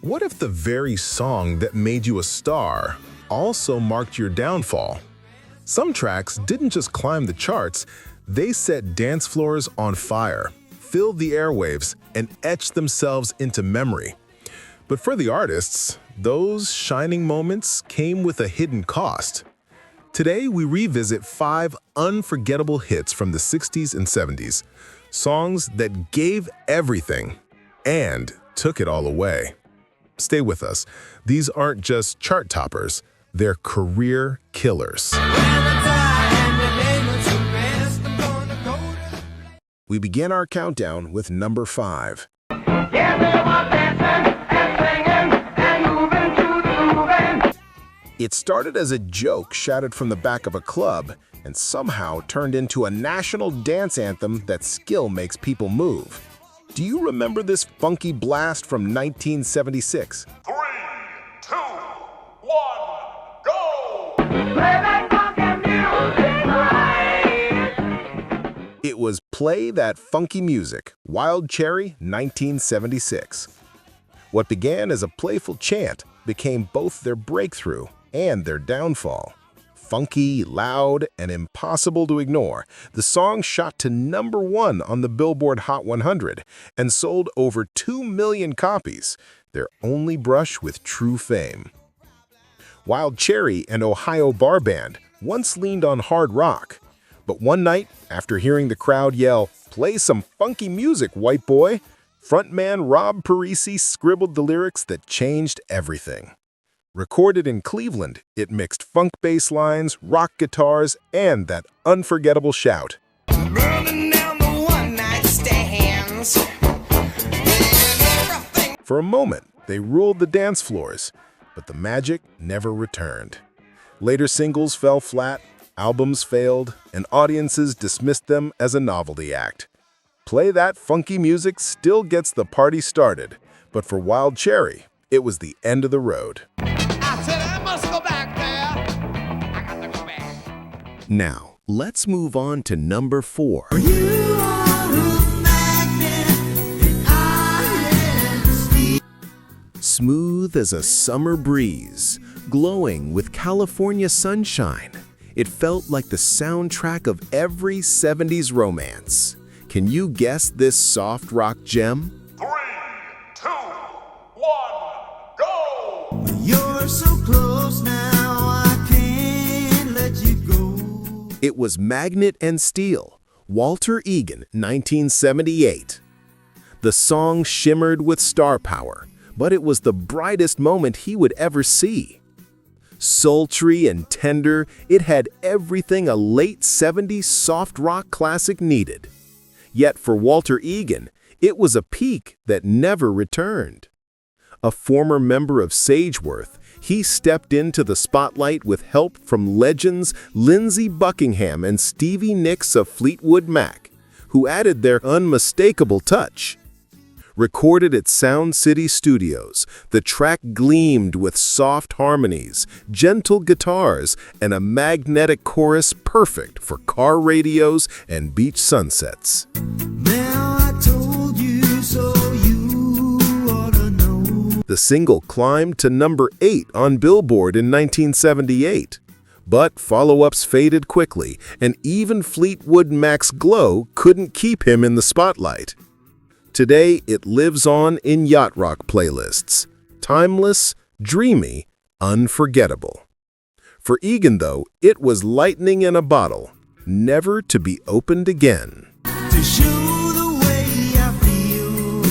What if the very song that made you a star also marked your downfall? Some tracks didn't just climb the charts, they set dance floors on fire, filled the airwaves, and etched themselves into memory. But for the artists, those shining moments came with a hidden cost. Today, we revisit 5 unforgettable hits from the 60s and 70s, songs that gave everything and took it all away. Stay with us. These aren't just chart toppers, they're career killers. We begin our countdown with number 5. It started as a joke shouted from the back of a club and somehow turned into a national dance anthem that still makes people move. Do you remember this funky blast from 1976? 3, 2, 1, go! It was Play That Funky Music, Wild Cherry, 1976. What began as a playful chant became both their breakthrough and their downfall. Funky, loud, and impossible to ignore, the song shot to number 1 on the Billboard Hot 100 and sold over 2 million copies, their only brush with true fame. Wild Cherry and Ohio Bar Band once leaned on hard rock, but one night, after hearing the crowd yell, "Play some funky music, white boy," frontman Rob Parisi scribbled the lyrics that changed everything. Recorded in Cleveland, it mixed funk bass lines, rock guitars, and that unforgettable shout. Burning down the one-night stands. For a moment, they ruled the dance floors, but the magic never returned. Later singles fell flat, albums failed, and audiences dismissed them as a novelty act. Play That Funky Music still gets the party started, but for Wild Cherry, it was the end of the road. I said I must go back there. I got to go back. Now, let's move on to number 4. Smooth as a summer breeze, glowing with California sunshine, it felt like the soundtrack of every 70s romance. Can you guess this soft rock gem? 3, 2, 1, go! You're so close now, I can't let you go. It was Magnet and Steel, Walter Egan, 1978. The song shimmered with star power, but it was the brightest moment he would ever see. Sultry and tender, it had everything a late 70s soft rock classic needed. Yet for Walter Egan, it was a peak that never returned. A former member of Sageworth, he stepped into the spotlight with help from legends Lindsey Buckingham and Stevie Nicks of Fleetwood Mac, who added their unmistakable touch. Recorded at Sound City Studios, the track gleamed with soft harmonies, gentle guitars, and a magnetic chorus perfect for car radios and beach sunsets. Now I told you so, you ought to know. The single climbed to number 8 on Billboard in 1978. But follow-ups faded quickly, and even Fleetwood Mac's glow couldn't keep him in the spotlight. Today, it lives on in yacht rock playlists. Timeless, dreamy, unforgettable. For Egan, though, it was lightning in a bottle, never to be opened again. To show the way I feel.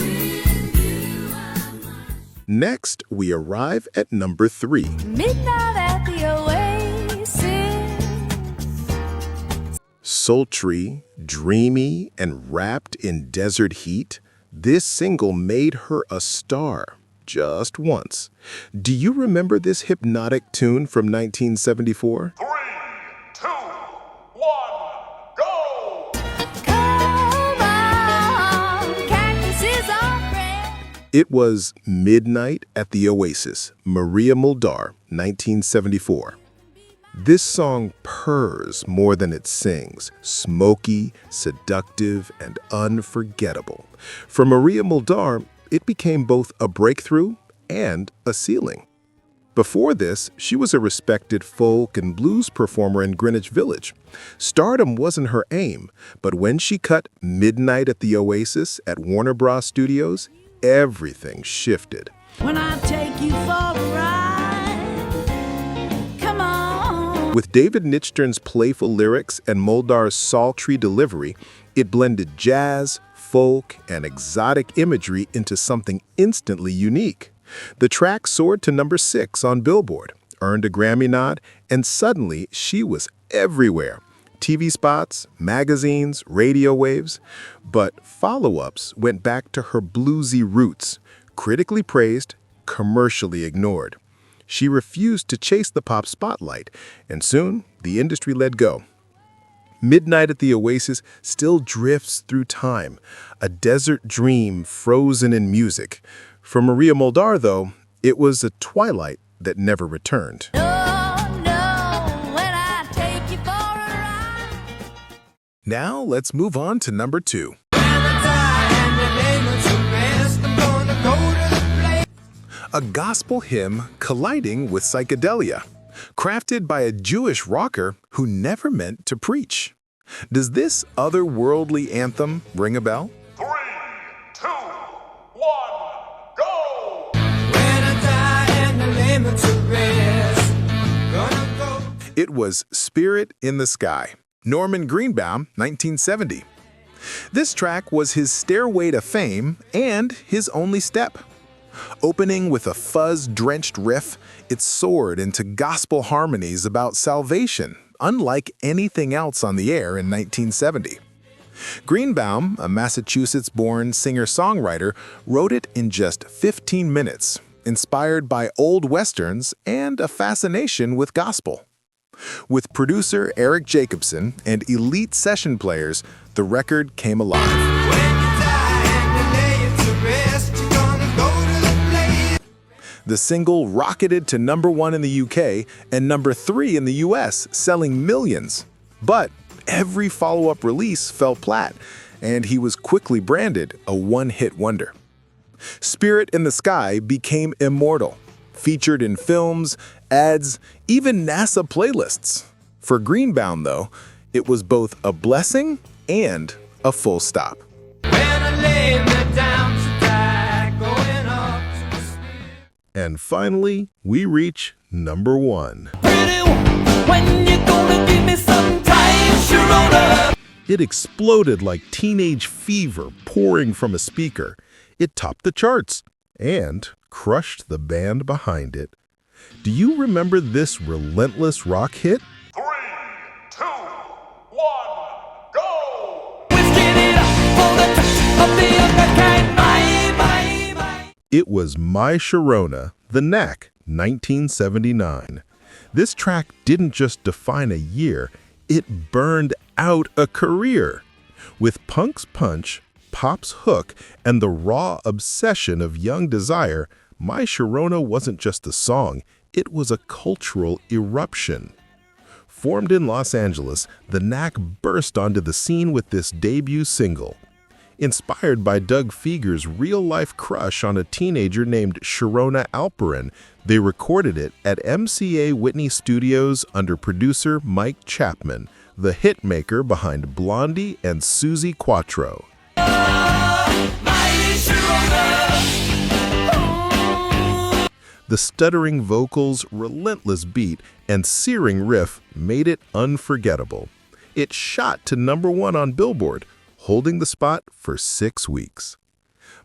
Next, we arrive at number 3. Midnight at the Oasis. Sultry, dreamy, and wrapped in desert heat, this single made her a star just once. Do you remember this hypnotic tune from 1974? 3, 2, 1, go! Come on, cactuses are red. It was Midnight at the Oasis, Maria Muldaur, 1974. This song purrs more than it sings, smoky, seductive, and unforgettable. For Maria Muldaur, it became both a breakthrough and a ceiling. Before this, she was a respected folk and blues performer in Greenwich Village. Stardom wasn't her aim, but when she cut Midnight at the Oasis at Warner Bros. Studios, everything shifted. When I take you for a ride, come on. With David Nichtern's playful lyrics and Muldaur's sultry delivery, it blended jazz, folk, and exotic imagery into something instantly unique. The track soared to number 6 on Billboard, earned a Grammy nod, and suddenly she was everywhere. TV spots, magazines, radio waves. But follow-ups went back to her bluesy roots, critically praised, commercially ignored. She refused to chase the pop spotlight, and soon the industry let go. Midnight at the Oasis still drifts through time, a desert dream frozen in music. For Maria Muldaur, though, it was a twilight that never returned. No, when I take you for a ride. Now let's move on to number 2. A gospel hymn colliding with psychedelia, crafted by a Jewish rocker who never meant to preach. Does this otherworldly anthem ring a bell? 3, 2, 1, go! It was Spirit in the Sky, Norman Greenbaum, 1970. This track was his stairway to fame and his only step. Opening with a fuzz-drenched riff, it soared into gospel harmonies about salvation, unlike anything else on the air in 1970. Greenbaum, a Massachusetts-born singer-songwriter, wrote it in just 15 minutes, inspired by old westerns and a fascination with gospel. With producer Eric Jacobson and elite session players, the record came alive. The single rocketed to number 1 in the UK and number 3 in the US, selling millions. But every follow-up release fell flat, and he was quickly branded a one-hit wonder. Spirit in the Sky became immortal, featured in films, ads, even NASA playlists. For Greenbaum, though, it was both a blessing and a full stop. And finally, we reach number 1. It exploded like teenage fever pouring from a speaker. It topped the charts and crushed the band behind it. Do you remember this relentless rock hit? 3, 2, 1, go! It was My Sharona, The Knack, 1979. This track didn't just define a year, it burned out a career. With punk's punch, pop's hook, and the raw obsession of young desire, My Sharona wasn't just a song, it was a cultural eruption. Formed in Los Angeles, The Knack burst onto the scene with this debut single. Inspired by Doug Fieger's real-life crush on a teenager named Sharona Alperin, they recorded it at MCA Whitney Studios under producer Mike Chapman, the hitmaker behind Blondie and Suzi Quatro. The stuttering vocals, relentless beat, and searing riff made it unforgettable. It shot to number 1 on Billboard, holding the spot for 6 weeks.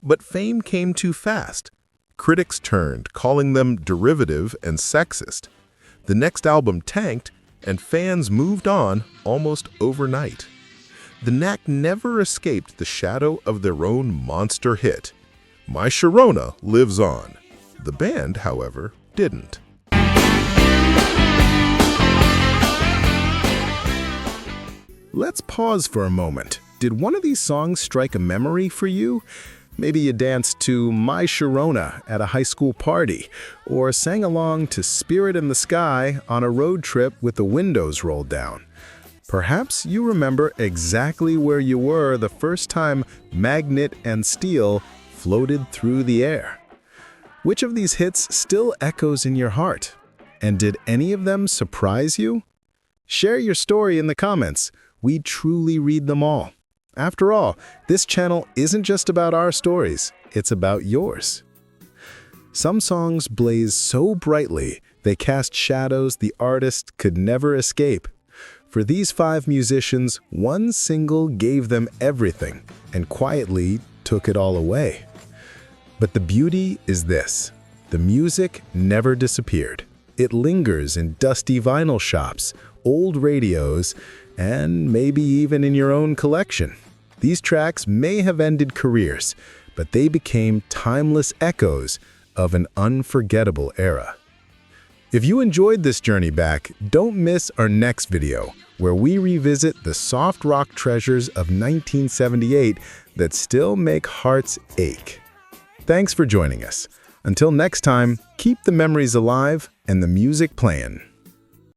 But fame came too fast. Critics turned, calling them derivative and sexist. The next album tanked, and fans moved on almost overnight. The Knack never escaped the shadow of their own monster hit. My Sharona lives on. The band, however, didn't. Let's pause for a moment. Did one of these songs strike a memory for you? Maybe you danced to My Sharona at a high school party, or sang along to Spirit in the Sky on a road trip with the windows rolled down. Perhaps you remember exactly where you were the first time Magnet and Steel floated through the air. Which of these hits still echoes in your heart? And did any of them surprise you? Share your story in the comments. We truly read them all. After all, this channel isn't just about our stories, it's about yours. Some songs blaze so brightly, they cast shadows the artist could never escape. For these 5 musicians, one single gave them everything and quietly took it all away. But the beauty is this: the music never disappeared. It lingers in dusty vinyl shops, old radios, and maybe even in your own collection. These tracks may have ended careers, but they became timeless echoes of an unforgettable era. If you enjoyed this journey back, don't miss our next video, where we revisit the soft rock treasures of 1978 that still make hearts ache. Thanks for joining us. Until next time, keep the memories alive and the music playing.